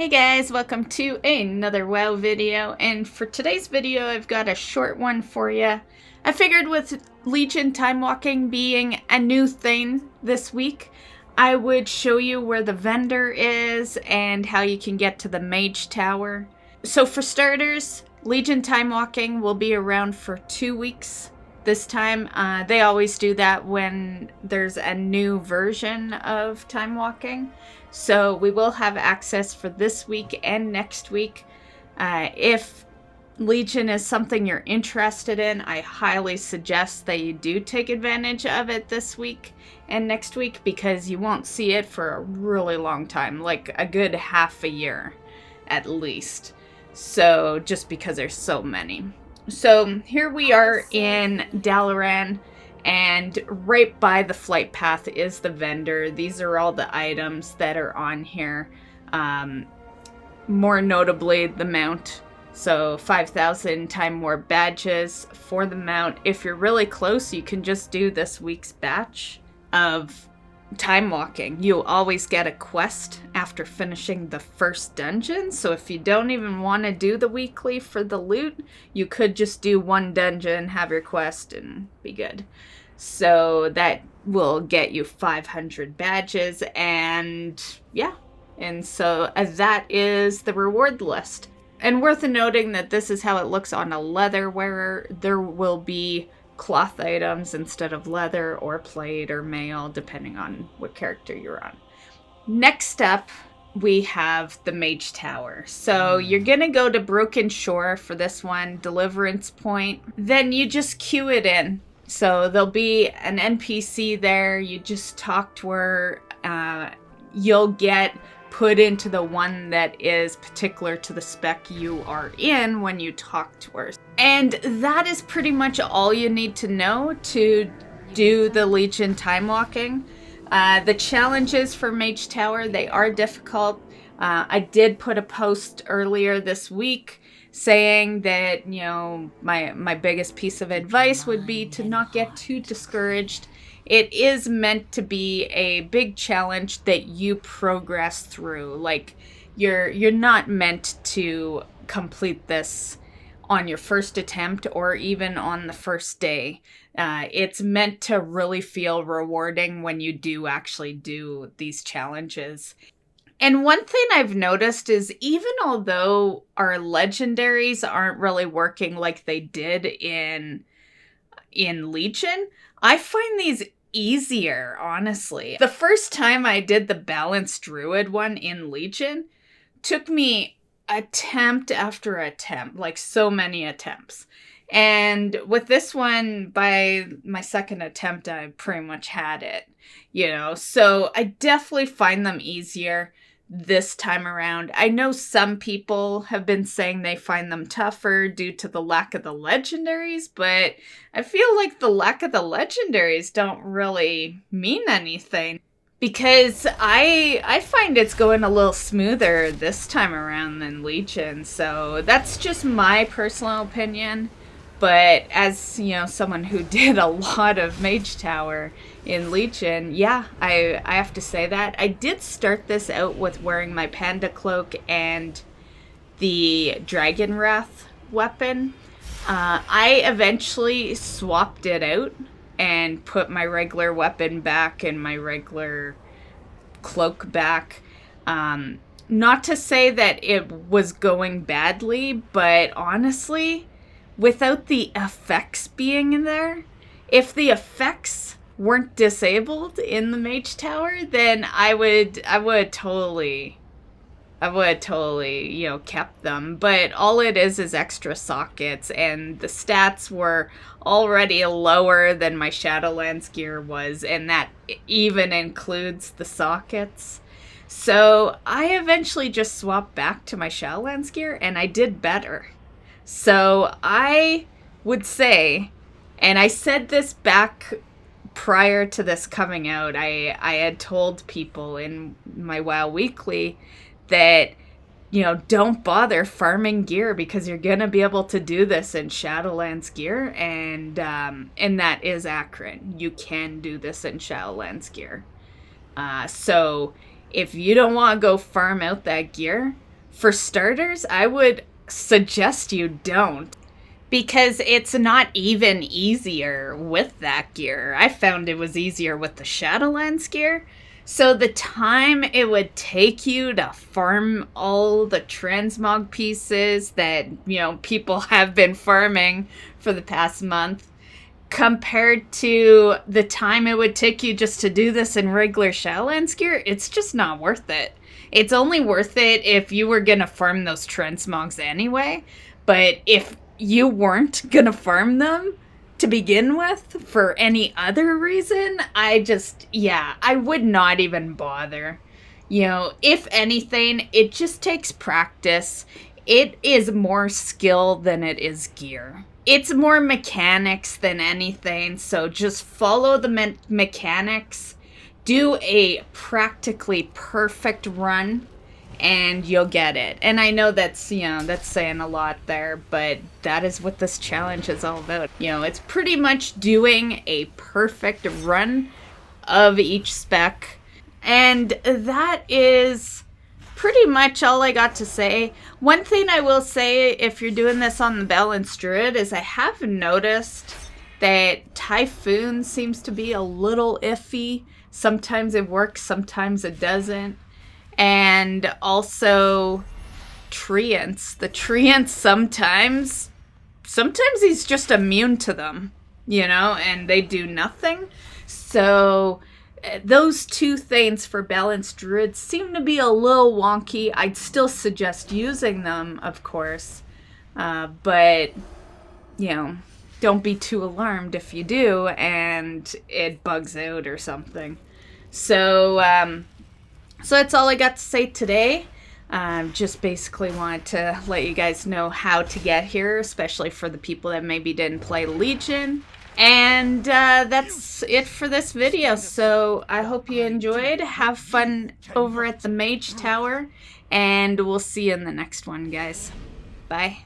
Hey guys, welcome to another WoW video, and for today's video I've got a short one for you. I figured with Legion Timewalking being a new thing this week, I would show you where the vendor is and how you can get to the Mage Tower. So for starters, Legion Timewalking will be around for 2 weeks this time. They always do that when there's a new version of Timewalking. So we will have access for this week and next week. If Legion is something you're interested in, I highly suggest that you do take advantage of it this week and next week, because you won't see it for a really long time, like a good half a year at least. So just because there's so many. So here we are in Dalaran, and right by the flight path is the vendor. These are all the items that are on here. More notably, the mount. So 5,000 Time War badges for the mount. If you're really close, you can just do this week's batch of Time Walking. You'll always get a quest after finishing the first dungeon. So if you don't even want to do the weekly for the loot, you could just do one dungeon, have your quest, and be good. So that will get you 500 badges, and yeah. And so that is the reward list. And worth noting that this is how it looks on a leather wearer. There will be cloth items instead of leather or plate or mail, depending on what character you're on. Next up, we have the Mage Tower. So you're gonna go to Broken Shore for this one, Deliverance Point. Then you just queue it in. So there'll be an NPC there. You just talk to her. You'll get put into the one that is particular to the spec you are in when you talk to her. And that is pretty much all you need to know to do the Legion Timewalking. The challenges for Mage Tower, they are difficult. I did put a post earlier this week saying that, you know, my biggest piece of advice would be to not get too discouraged. It is meant to be a big challenge that you progress through. Like, you're not meant to complete this on your first attempt or even on the first day. It's meant to really feel rewarding when you do actually do these challenges. And one thing I've noticed is, even although our legendaries aren't really working like they did in Legion, I find these easier, honestly. The first time I did the Balanced Druid one in Legion took me attempt after attempt, like so many attempts. And with this one, by my second attempt, I pretty much had it, you know? So I definitely find them easier this time around. I know some people have been saying they find them tougher due to the lack of the legendaries, but I feel like the lack of the legendaries don't really mean anything, because I find it's going a little smoother this time around than Legion. So that's just my personal opinion. But as, you know, someone who did a lot of Mage Tower in Legion, yeah, I have to say that. I did start this out with wearing my Panda Cloak and the Dragon Wrath weapon. I eventually swapped it out and put my regular weapon back and my regular cloak back. Not to say that it was going badly, but honestly, without the effects being in there, if the effects weren't disabled in the Mage Tower, then I would totally, you know, kept them. But all it is extra sockets, and the stats were already lower than my Shadowlands gear was, and that even includes the sockets. So I eventually just swapped back to my Shadowlands gear, and I did better. So I would say, and I said this back prior to this coming out, I had told people in my WoW Weekly that, you know, don't bother farming gear, because you're going to be able to do this in Shadowlands gear, and that is accurate. You can do this in Shadowlands gear. So if you don't want to go farm out that gear, For starters, I would suggest you don't. Because it's not even easier with that gear. I found it was easier with the Shadowlands gear. So the time it would take you to farm all the transmog pieces that, people have been farming for the past month, compared to the time it would take you just to do this in regular Shadowlands gear, it's just not worth it. It's only worth it if you were gonna farm those transmogs anyway. But if you weren't gonna farm them to begin with for any other reason, I would not even bother. If anything, it just takes practice. It is more skill than it is gear. It's more mechanics than anything, so just follow the mechanics, do a practically perfect run, and you'll get it. And I know that's saying a lot there, but that is what this challenge is all about. It's pretty much doing a perfect run of each spec. And that is pretty much all I got to say. One thing I will say, if you're doing this on the Balanced Druid, is I have noticed that Typhoon seems to be a little iffy. Sometimes it works, sometimes it doesn't. And also Treants. The Treants sometimes he's just immune to them, and they do nothing. So those two things for Balanced Druids seem to be a little wonky. I'd still suggest using them, of course. But, don't be too alarmed if you do and it bugs out or something. So that's all I got to say today. Just basically wanted to let you guys know how to get here, especially for the people that maybe didn't play Legion. And that's it for this video. So I hope you enjoyed. Have fun over at the Mage Tower. And we'll see you in the next one, guys. Bye.